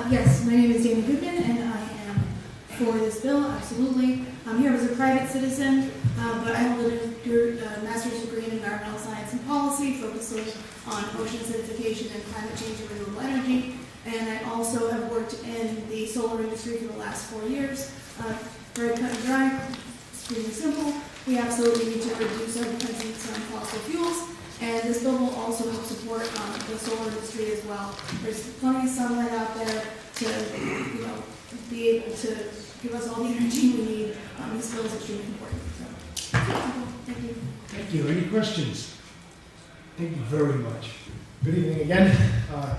Yes, my name is Goodman, and I am for this bill, absolutely. I'm here as a private citizen, but I hold a master's degree in environmental science and policy, focusing on ocean acidification and climate change and renewable energy. And I also have worked in the solar industry for the last 4 years. Very cut and dry, extremely simple. We absolutely need to reduce our dependence on fossil fuels. And this bill will also help support the solar industry as well. There's plenty of sunlight out there to, be able to give us all the energy we need. This bill is extremely important. So, thank you. Thank you. Any questions? Thank you very much. Good evening again,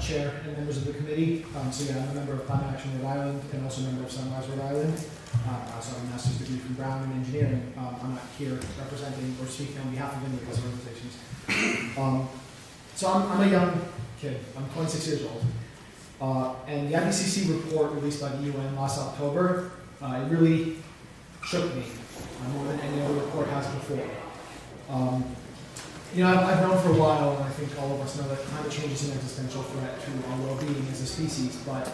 Chair and members of the committee. I'm a member of Climate Action Rhode Island and also a member of Sunrise Rhode Island. I also have a master's degree from Brown in engineering. I'm not here representing or speaking on behalf of any of those organizations. I'm a young kid. I'm 26 years old. And the IPCC report released by the UN last October, it really shook me more than any other report has before. I've known for a while, and I think all of us know that climate change is an existential threat to our well-being as a species, but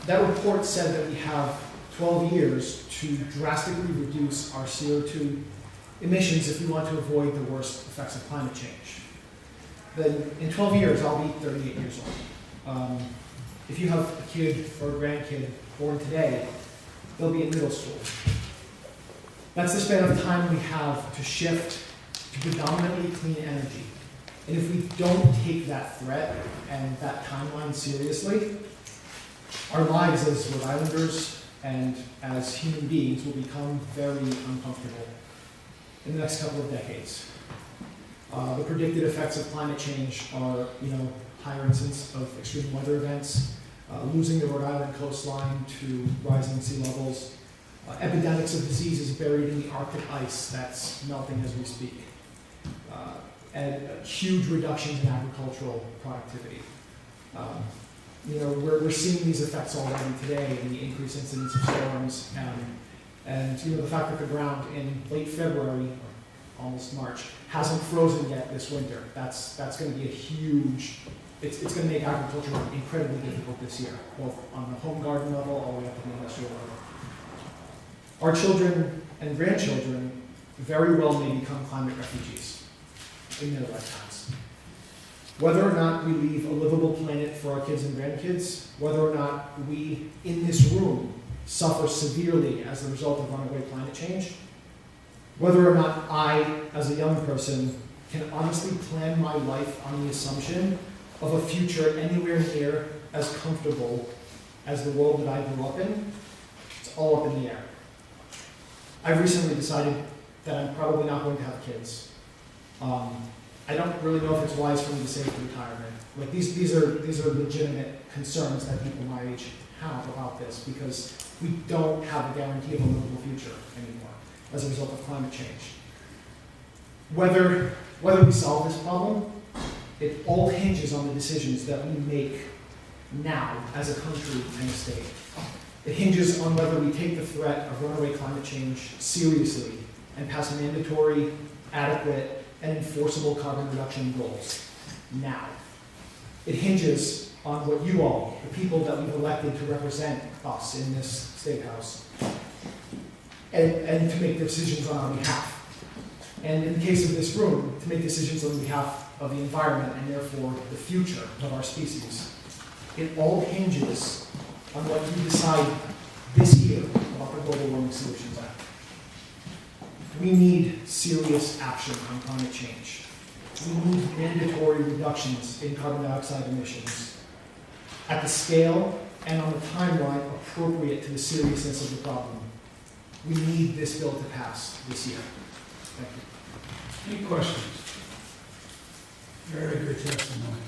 that report said that we have 12 years to drastically reduce our CO2 emissions if we want to avoid the worst effects of climate change. Then in 12 years, I'll be 38 years old. If you have a kid or a grandkid born today, they'll be in middle school. That's the span of time we have to shift to predominantly clean energy. And if we don't take that threat and that timeline seriously, our lives as Rhode Islanders and as human beings will become very uncomfortable in the next couple of decades. The predicted effects of climate change are, higher incidence of extreme weather events, losing the Rhode Island coastline to rising sea levels, epidemics of diseases buried in the Arctic ice that's melting as we speak, and huge reductions in agricultural productivity. We're seeing these effects already today in the increased incidence of storms and the fact that the ground in late February, or almost March, hasn't frozen yet this winter. That's going to be a huge, it's going to make agriculture incredibly difficult this year, both on the home garden level all the way up to the industrial level. Our children and grandchildren very well may become climate refugees in their lifetimes. Whether or not we leave a livable planet for our kids and grandkids, whether or not we in this room suffer severely as a result of runaway climate change, whether or not I, as a young person, can honestly plan my life on the assumption of a future anywhere near as comfortable as the world that I grew up in, it's all up in the air. I've recently decided that I'm probably not going to have kids. I don't really know if it's wise for me to save for retirement. Like these are legitimate concerns that people my age have about this because we don't have a guarantee of a livable future anymore as a result of climate change. Whether we solve this problem, it all hinges on the decisions that we make now as a country and a state. It hinges on whether we take the threat of runaway climate change seriously and pass mandatory, adequate, and enforceable carbon reduction goals now. It hinges on what you all, the people that we've elected to represent us in this Statehouse, and to make decisions on our behalf. And in the case of this room, to make decisions on behalf of the environment and therefore the future of our species. It all hinges on what you decide this year about the Global Warming Solutions Act. We need serious action on climate change. We need mandatory reductions in carbon dioxide emissions at the scale and on the timeline appropriate to the seriousness of the problem. We need this bill to pass this year. Thank you. Any questions? Very good testimony.